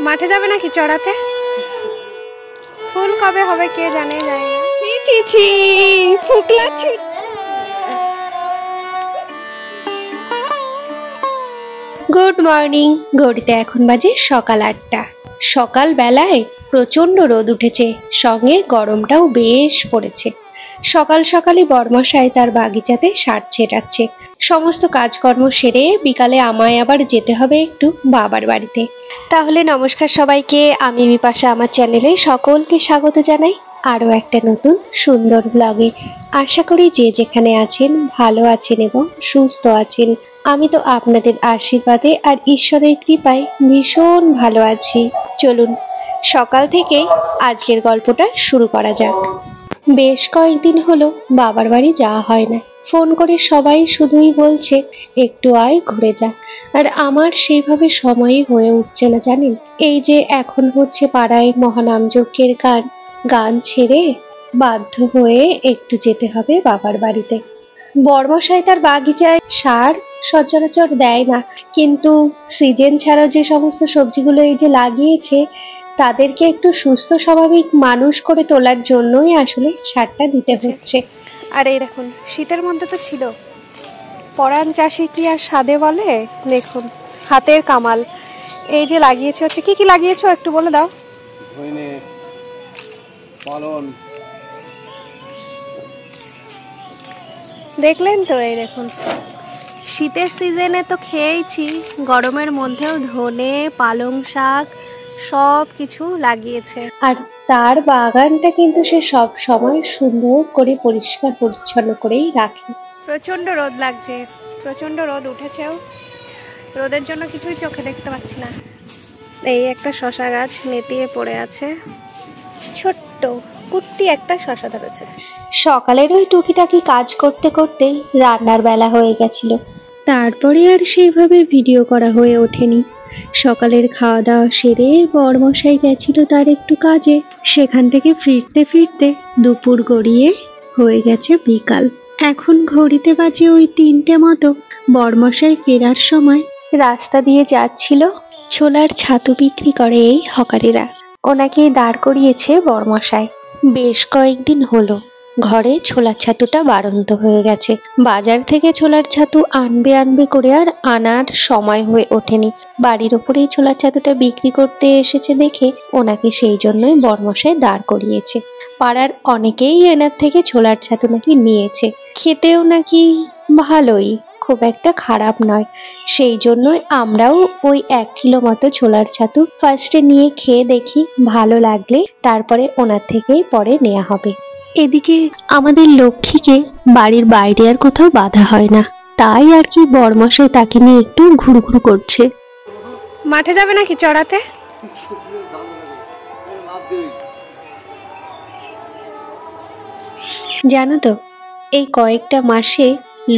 মাঠে যাবে নাকি চড়াতে? ফুল কবে হবে কে জানে, যায় না। ছি ছি ছি, ফুকলা ছুট। Good morning. ঘড়িতে এখন বাজে সকাল 8টা। সকাল বেলায় প্রচন্ড রোদ উঠেছে, সঙ্গে গরমটাও বেশ পড়েছে। সকাল সকালই বরমশাই তার বাগিচাতে সার ছেটাচ্ছে। সমস্ত কাজকর্ম সেরে বিকালে আমায় আবার যেতে হবে একটু বাবার বাড়িতে। তাহলে নমস্কার সবাইকে, আমি বিপাশা আমার চ্যানেলে সকলকে স্বাগত জানাই আরও একটা নতুন সুন্দর ব্লগে। আশা করি যে যেখানে আছেন ভালো আছেন এবং সুস্থ আছেন। আমি তো আপনাদের আশীর্বাদে আর ঈশ্বরের কৃপায় ভীষণ ভালো আছি। চলুন সকাল থেকে আজকের গল্পটা শুরু করা যাক। বেশ কয়েকদিন হলো বাবার বাড়ি যাওয়া হয় না। ফোন করে সবাই শুধুই বলছে একটু আয় ঘুরে যা, আর আমার সেইভাবে সময়ই হয়ে উঠছে না জানেন। এই যে এখন হচ্ছে পাড়ায় মহানামযজ্ঞের গান ছেড়ে বাধ্য হয়ে একটু যেতে হবে বাবার বাড়িতে। বর্মশাই তার বাগিচায় সার সচরাচর দেয় না, কিন্তু সিজন ছাড়াও যে সমস্ত সবজিগুলো এই যে লাগিয়েছে তাদেরকে একটু সুস্থ স্বাভাবিক মানুষ করে তোলার জন্যই আসলে সারটা দিতে হচ্ছে। আর এই দেখুন, শীতের মধ্যে তো ছিল, পরাণ চাষি কি আর সাদে বলে। দেখুন হাতের কামাল। এই যে লাগিয়েছে হচ্ছে, কি কি লাগিয়েছো একটু বলে দাও। ধইনে, পালন, দেখলেন তো, এই দেখুন শীতের সিজনে তো খেয়েছি, গরমের মধ্যেও ধনে পালং শাক সব কিছু লাগিয়েছে। আর তার বাগানটা কিন্তু সে সব সময় সুন্দর করে পরিষ্কার পরিচ্ছন্ন করেই রাখে। প্রচন্ড রোদ লাগছে, প্রচন্ড রোদ উঠেছেও, রোদের জন্য কিছুই চোখে দেখতে পাচ্ছি না। এই একটা শশা গাছ নেতিয়ে পড়ে আছে, ছোট্ট কুট্টি একটা শশা ধরেছে। সকালের ওই টুকিটাকি কাজ করতে করতেই রান্নার বেলা হয়ে গেছিল, তারপরে আর সেইভাবে ভিডিও করা হয়ে ওঠেনি। সকালের খাওয়া দাওয়া সেরে বরমশাই গেছিল তার একটু কাজে, সেখান থেকে ফিরতে ফিরতে দুপুর গড়িয়ে হয়ে গেছে বিকাল। এখন ঘড়িতে বাজে ওই 3টে মতো। বরমশাই ফেরার সময় রাস্তা দিয়ে যাচ্ছিল, ছোলার ছাতু বিক্রি করে এই হকারিরা, ওনাকে দাঁড় করিয়েছে বরমশাই। বেশ কয়েকদিন হলো ঘরে ছোলার ছাতুটা বাড়ন্ত হয়ে গেছে। বাজার থেকে ছোলার ছাতু আনবে করে আর আনার সময় হয়ে ওঠেনি। বাড়ির ওপরেই ছোলার ছাতুটা বিক্রি করতে এসেছে দেখে ওনাকে সেই জন্যই বরমশাই দাঁড় করিয়েছে। পাড়ার অনেকেই এনার থেকে ছোলার ছাতু নাকি নিয়েছে, খেতেও নাকি ভালোই, খুব একটা খারাপ নয়। সেই জন্যই আমরাও ওই 1 কিলো মতো ছোলার ছাতু ফার্স্টে নিয়ে খেয়ে দেখি, ভালো লাগলে তারপরে ওনার থেকেই পরে নেওয়া হবে। এদিকে আমাদের লক্ষ্মীকে বাড়ির বাইরে আর কোথাও বাঁধা হয় না, তাই আর কি বরমশাই তাকে নিয়ে একটু ঘুরঘুর করছে। মাঠে যাবে নাকি চড়াতে? জানো তো, এই কয়েকটা মাসে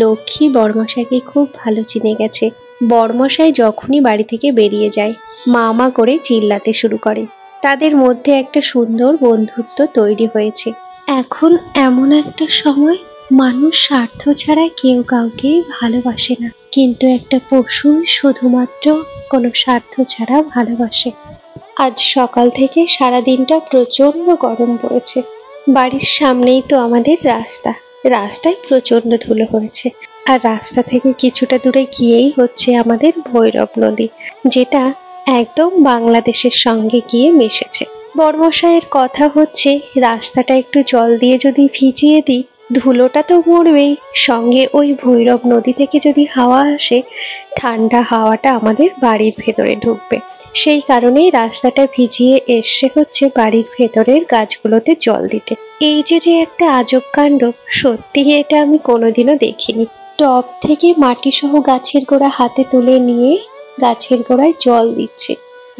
লক্ষ্মী বরমশাইকে খুব ভালো চিনে গেছে। বরমশাই যখনই বাড়ি থেকে বেরিয়ে যায় মা মা করে চিল্লাতে শুরু করে। তাদের মধ্যে একটা সুন্দর বন্ধুত্ব তৈরি হয়েছে। এখন এমন একটা সময়, মানুষ স্বার্থ ছাড়া কেউ কাউকে ভালোবাসে না, কিন্তু একটা পশু শুধুমাত্র কোনো স্বার্থ ছাড়া ভালোবাসে। আজ সকাল থেকে সারাদিনটা প্রচন্ড গরম পড়েছে। বাড়ির সামনেই তো আমাদের রাস্তা, রাস্তায় প্রচন্ড ধুলো হয়েছে। আর রাস্তা থেকে কিছুটা দূরে গিয়েই হচ্ছে আমাদের ভৈরব নদী, যেটা একদম বাংলাদেশের সঙ্গে গিয়ে মিশেছে। বরমশাইয়ের কথা হচ্ছে রাস্তাটা একটু জল দিয়ে যদি ভিজিয়ে দিই, ধুলোটা তো মরবেই, সঙ্গে ওই ভৈরব নদী থেকে যদি হাওয়া আসে, ঠান্ডা হাওয়াটা আমাদের বাড়ির ভেতরে ঢুকবে। সেই কারণেই রাস্তাটা ভিজিয়ে এসে হচ্ছে বাড়ির ভেতরের গাছগুলোতে জল দিতে। এই যে একটা আজব কাণ্ড, সত্যি এটা আমি কোনোদিনও দেখিনি। টব থেকে মাটি সহ গাছের গোড়া হাতে তুলে নিয়ে গাছের গোড়ায় জল দিচ্ছে।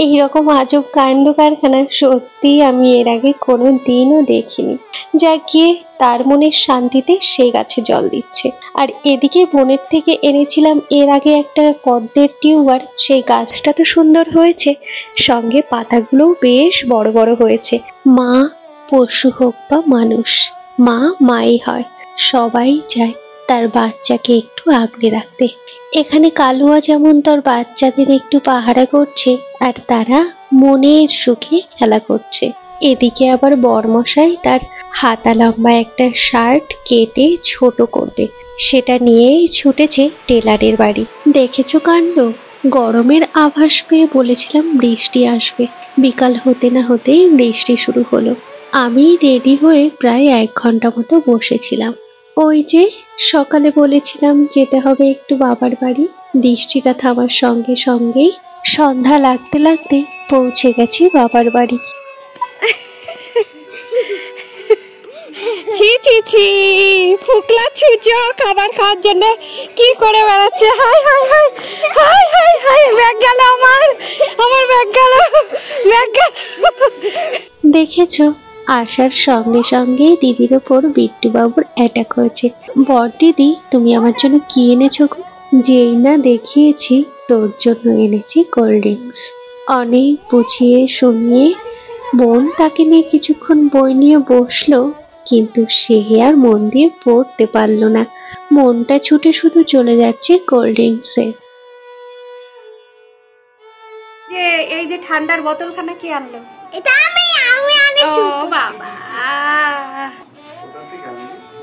এইরকম আজব কাণ্ড কারখানা সত্যি আমি এর আগে কোনো দিনও দেখিনি। যা গিয়ে তার মনের শান্তিতে সে গাছে জল দিচ্ছে। আর এদিকে বনের থেকে এনেছিলাম এর আগে একটা পদ্মের টিউবার, সেই গাছটা তো সুন্দর হয়েছে, সঙ্গে পাতাগুলোও বেশ বড় বড় হয়েছে। মা, পশু হোক বা মানুষ, মা মাই হয়, সবাই চায় তার বাচ্চাকে একটু আগলে রাখতে। এখানে কালুয়া যেমন তার বাচ্চাদের একটু পাহারা করছে, আর তারা মনের সুখে খেলা করছে। এদিকে আবার বরমশাই তার হাতা লম্বা একটা শার্ট কেটে ছোট করবে, সেটা নিয়েই ছুটেছে টেলারের বাড়ি। দেখেছো কাণ্ড, গরমের আভাস পেয়ে বলেছিলাম বৃষ্টি আসবে, বিকাল হতে না হতেই বৃষ্টি শুরু হলো। আমি রেডি হয়ে প্রায় 1 ঘন্টা মতো বসেছিলাম। ওই যে সকালে বলেছিলাম যেতে হবে একটু বাবার বাড়ি, বৃষ্টিটা থামার সঙ্গে সঙ্গেই সন্ধ্যা লাগতে লাগতে পৌঁছে গেছি বাবার বাড়ি। ছি ছি ছি, ফুকলা ছুঁচো খাবার খাওয়ার জন্য কি করে বেড়াচ্ছে। High high high high high high, bag গেল আমার, আমার ব্যাগ গেল, ব্যাগ গেল। দেখেছো, আসার সঙ্গে সঙ্গে দিদির ওপর বিট্টু বাবুর অ্যাটাক হয়েছে। বর দিদি, তুমি আমার জন্য কি এনেছো গো? যেই না দেখিয়েছি তোর জন্য এনেছি কোল্ড ড্রিঙ্কস। অনেক বুঝিয়ে শুনিয়ে বোন তাকে নিয়ে কিছুক্ষণ বই নিয়ে বসলো, কিন্তু সে আর মন দিয়ে পড়তে পারলো না। মনটা ছুটে শুধু চলে যাচ্ছে কোল্ড ড্রিঙ্কসে। যে এই যে ঠান্ডার বোতলখানা কে আনলো? এটা আমি আনেছি। ও বাবা,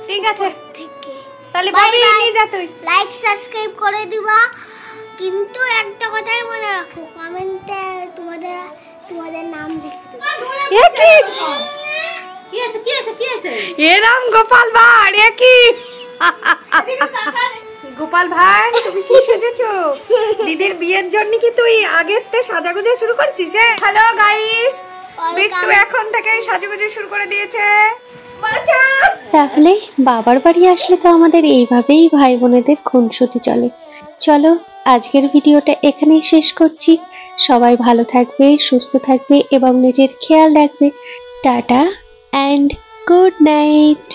ঠিক আছে তাহলে Bye কবে bye. নিয়ে যা তুই। লাইক সাবস্ক্রাইব করে দিবা, কিন্তু একটা কথাই মনে রাখো, কমেন্টে তোমাদের নাম লিখতে। এ কি? কি আছে? এরাম গোপাল ভাঁড়, এ কি? গোপাল ভাঁড়, তুমি কি সেজেছো? দিদির বিয়ের জন্য কি তুই আগের থেকে সাজাগুজা শুরু করছিস? হ্যালো গাইস, বিট্টু এখন থেকে সাজুগুজু শুরু করে দিয়েছে। তাহলে বাবার বাড়ি আসলে তো আমাদের এইভাবেই ভাই বোনেদের খুনসুটি চলে। চলো আজকের ভিডিওটা এখানেই শেষ করছি। সবাই ভালো থাকবে, সুস্থ থাকবে এবং নিজের খেয়াল রাখবে। Tata and good night.